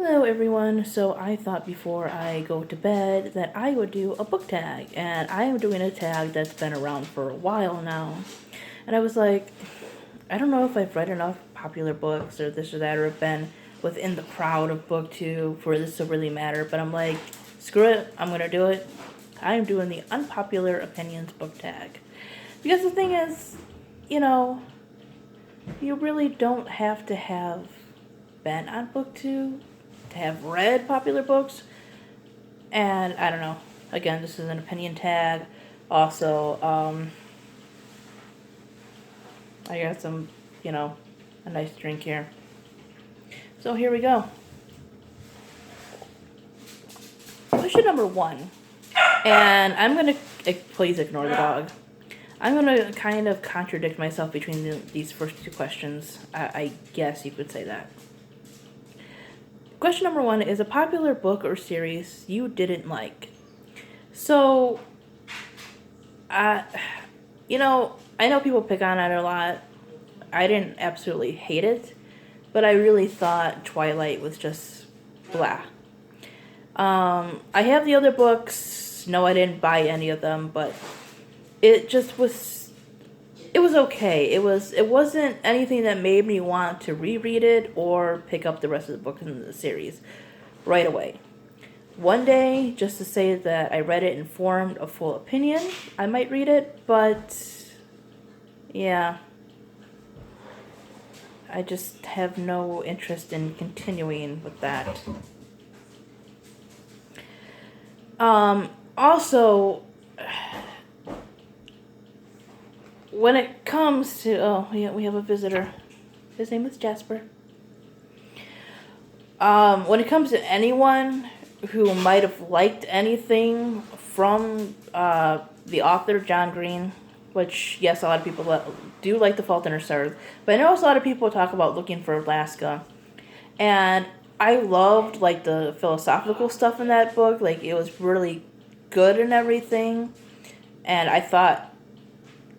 Hello everyone, so I thought before I go to bed that I would do a book tag, and I am doing a tag that's been around for a while now. And I was like, I don't know if I've read enough popular books or this or that, or have been within the crowd of booktube for this to really matter, but I'm like, screw it, I'm gonna do it. I am doing the Unpopular Opinions book tag. Because the thing is, you know, you really don't have to have been on booktube to have read popular books. And I don't know. Again, this is an opinion tag. Also, I got some, a nice drink here. So here we go. Question number 1. And I'm going to, please ignore the dog. I'm going to kind of contradict myself between these first two questions. I guess you could say that. Question number 1 is a popular book or series you didn't like. So, I know people pick on it a lot. I didn't absolutely hate it, but I really thought Twilight was just blah. I have the other books. No, I didn't buy any of them, but it just was. It was okay. It wasn't anything that made me want to reread it or pick up the rest of the book in the series right away. One day, just to say that I read it and formed a full opinion, I might read it, but yeah. I just have no interest in continuing with that. Also, when it comes to... we have a visitor. His name is Jasper. When it comes to anyone who might have liked anything from the author, John Green, which, yes, a lot of people do like The Fault in Our Stars, but I know a lot of people talk about Looking for Alaska, and I loved, the philosophical stuff in that book. It was really good and everything, and I thought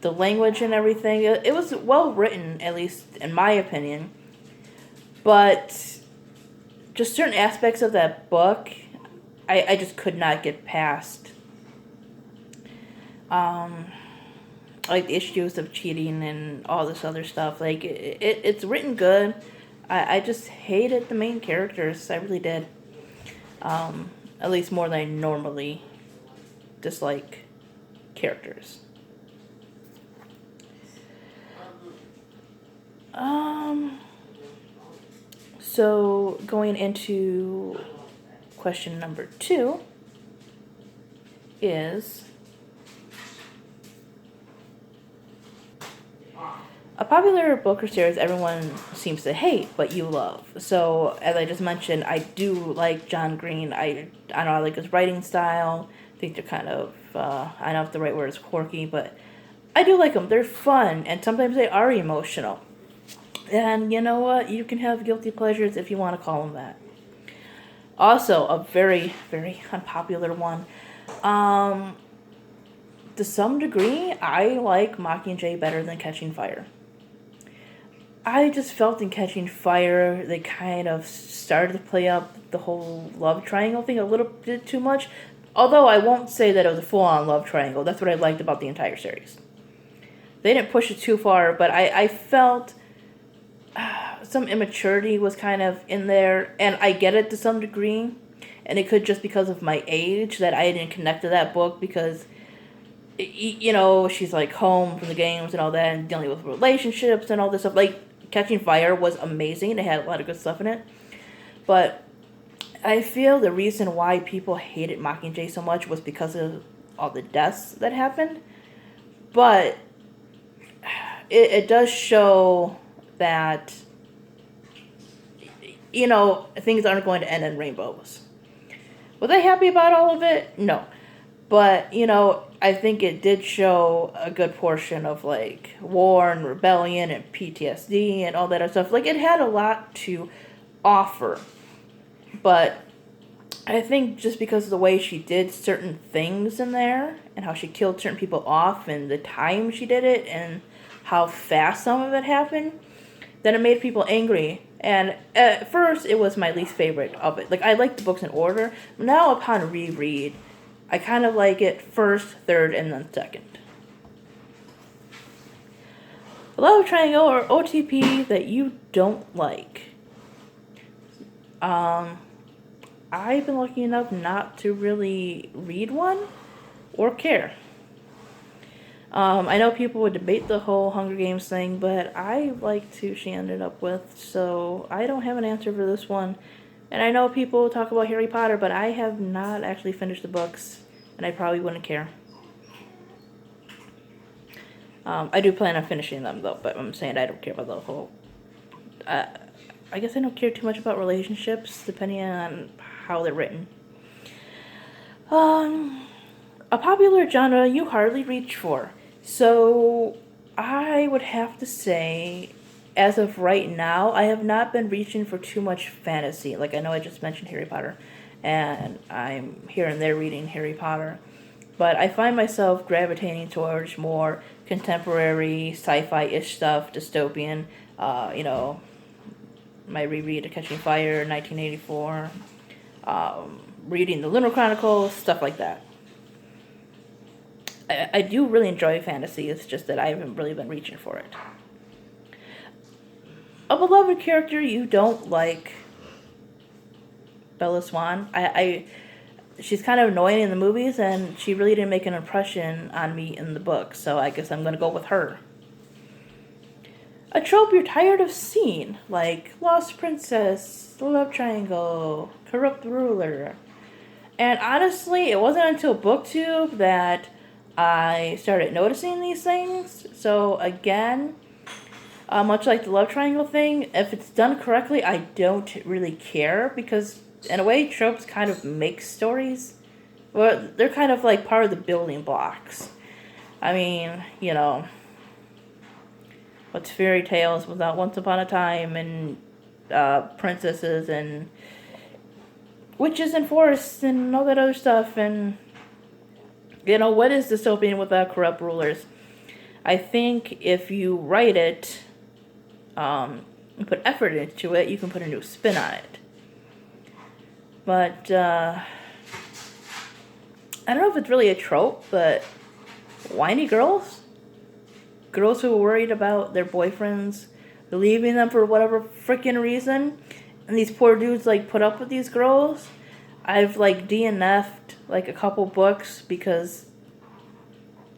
the language and everything, it was well written, at least in my opinion, but just certain aspects of that book, I just could not get past. The issues of cheating and all this other stuff. It's written good. I just hated the main characters. I really did. At least more than I normally dislike characters. So going into question number 2 is a popular book or series everyone seems to hate, but you love. So, as I just mentioned, I do like John Green. I know I like his writing style. I think they're kind of, I don't know if the right word is quirky, but I do like them. They're fun, and sometimes they are emotional. And you know what? You can have guilty pleasures if you want to call them that. Also, a very, very unpopular one. To some degree, I like Mockingjay better than Catching Fire. I just felt in Catching Fire, they kind of started to play up the whole love triangle thing a little bit too much. Although I won't say that it was a full-on love triangle. That's what I liked about the entire series. They didn't push it too far, but I felt some immaturity was kind of in there. And I get it to some degree. And it could just because of my age that I didn't connect to that book because... she's home from the games and all that and dealing with relationships and all this stuff. Catching Fire was amazing. It had a lot of good stuff in it. But I feel the reason why people hated Mockingjay so much was because of all the deaths that happened. But it does show that, things aren't going to end in rainbows. Was I happy about all of it? No. But, I think it did show a good portion of, war and rebellion and PTSD and all that other stuff. It had a lot to offer. But I think just because of the way she did certain things in there and how she killed certain people off and the time she did it and how fast some of it happened, then it made people angry. And at first, it was my least favorite of it. Like, I liked the books in order. Now, upon reread, I kind of like it first, third, and then second. A love triangle or OTP that you don't like. I've been lucky enough not to really read one or care. I know people would debate the whole Hunger Games thing, but I liked who she ended up with, so I don't have an answer for this one. And I know people talk about Harry Potter, but I have not actually finished the books, and I probably wouldn't care. I do plan on finishing them, though, but I'm saying I don't care about the whole... I guess I don't care too much about relationships, depending on how they're written. A popular genre you hardly reach for. So, I would have to say, as of right now, I have not been reaching for too much fantasy. Like, I know I just mentioned Harry Potter, and I'm here and there reading Harry Potter. But I find myself gravitating towards more contemporary, sci-fi-ish stuff, dystopian, my reread of Catching Fire, 1984, reading the Lunar Chronicles, stuff like that. I do really enjoy fantasy, it's just that I haven't really been reaching for it. A beloved character you don't like, Bella Swan. She's kind of annoying in the movies, and she really didn't make an impression on me in the book, so I guess I'm going to go with her. A trope you're tired of seeing, like Lost Princess, The Love Triangle, Corrupt Ruler. And honestly, it wasn't until BookTube that I started noticing these things. So again, much like the Love Triangle thing, if it's done correctly, I don't really care, because in a way, tropes kind of make stories. Well, they're kind of like part of the building blocks. I mean, what's fairy tales without Once Upon a Time, and princesses and witches and forests and all that other stuff, and what is dystopian without corrupt rulers? I think if you write it, and put effort into it, you can put a new spin on it. But I don't know if it's really a trope, but whiny girls? Girls who are worried about their boyfriends leaving them for whatever freaking reason, and these poor dudes put up with these girls. I've DNF'd a couple books because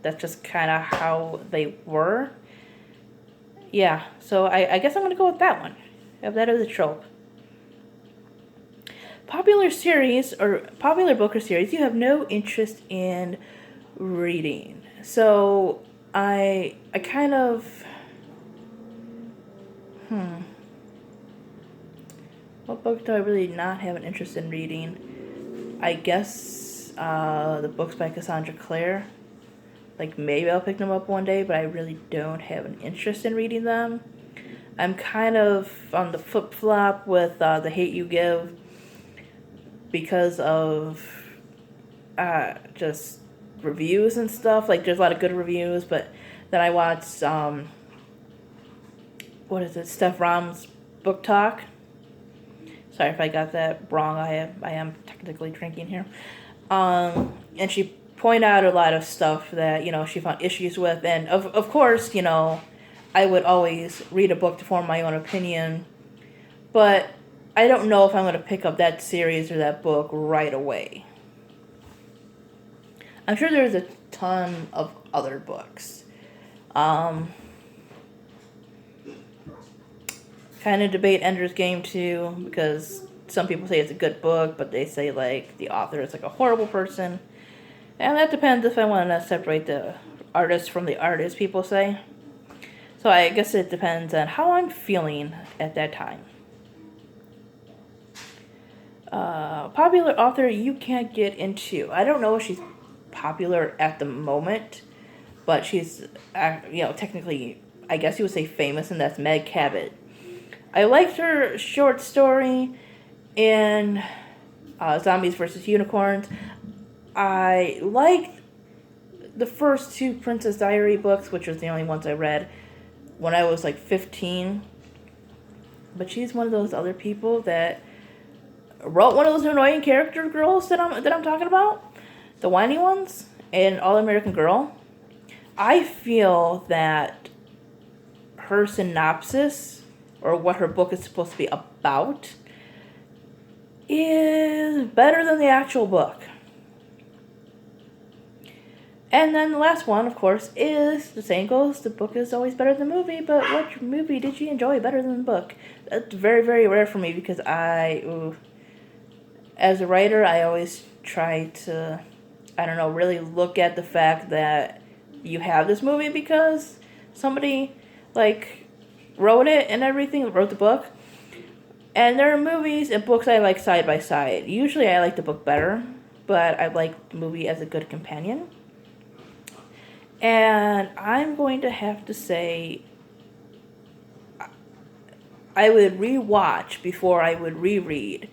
that's just kind of how they were. Yeah, so I guess I'm gonna go with that one. If that is a trope. Popular series or popular book or series you have no interest in reading. So I kind of what book do I really not have an interest in reading? I guess the books by Cassandra Clare. Maybe I'll pick them up one day, but I really don't have an interest in reading them. I'm kind of on the flip-flop with The Hate U Give, because of just reviews and stuff. There's a lot of good reviews, but then I watched Steph Rom's book talk. Sorry if I got that wrong. I am technically drinking here. And she pointed out a lot of stuff that she found issues with, and of course I would always read a book to form my own opinion, but I don't know if I'm going to pick up that series or that book right away. I'm sure there's a ton of other books. Kind of debate Ender's Game too, because some people say it's a good book, but they say the author is a horrible person. And that depends if I want to separate the artist from the artist, people say. So I guess it depends on how I'm feeling at that time. Popular author you can't get into. I don't know if she's popular at the moment, but she's, technically, I guess you would say famous, and that's Meg Cabot. I liked her short story in Zombies vs. Unicorns. I liked the first two Princess Diary books, which was the only ones I read when I was 15. but she's one of those other people that wrote one of those annoying character girls that I'm talking about, the whiny ones in All American Girl. I feel that her synopsis, or what her book is supposed to be about, is better than the actual book. And then the last one, of course, is the saying goes, the book is always better than the movie, but what movie did you enjoy better than the book? That's very, very rare for me because as a writer, I always try to, really look at the fact that you have this movie because somebody, wrote it and everything, wrote the book. And there are movies and books I like side by side. Usually I like the book better, but I like the movie as a good companion. And I'm going to have to say I would rewatch before I would reread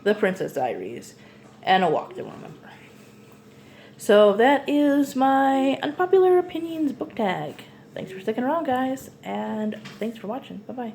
The Princess Diaries and A Walk to Remember. So that is my Unpopular Opinions book tag. Thanks for sticking around, guys, and thanks for watching. Bye-bye.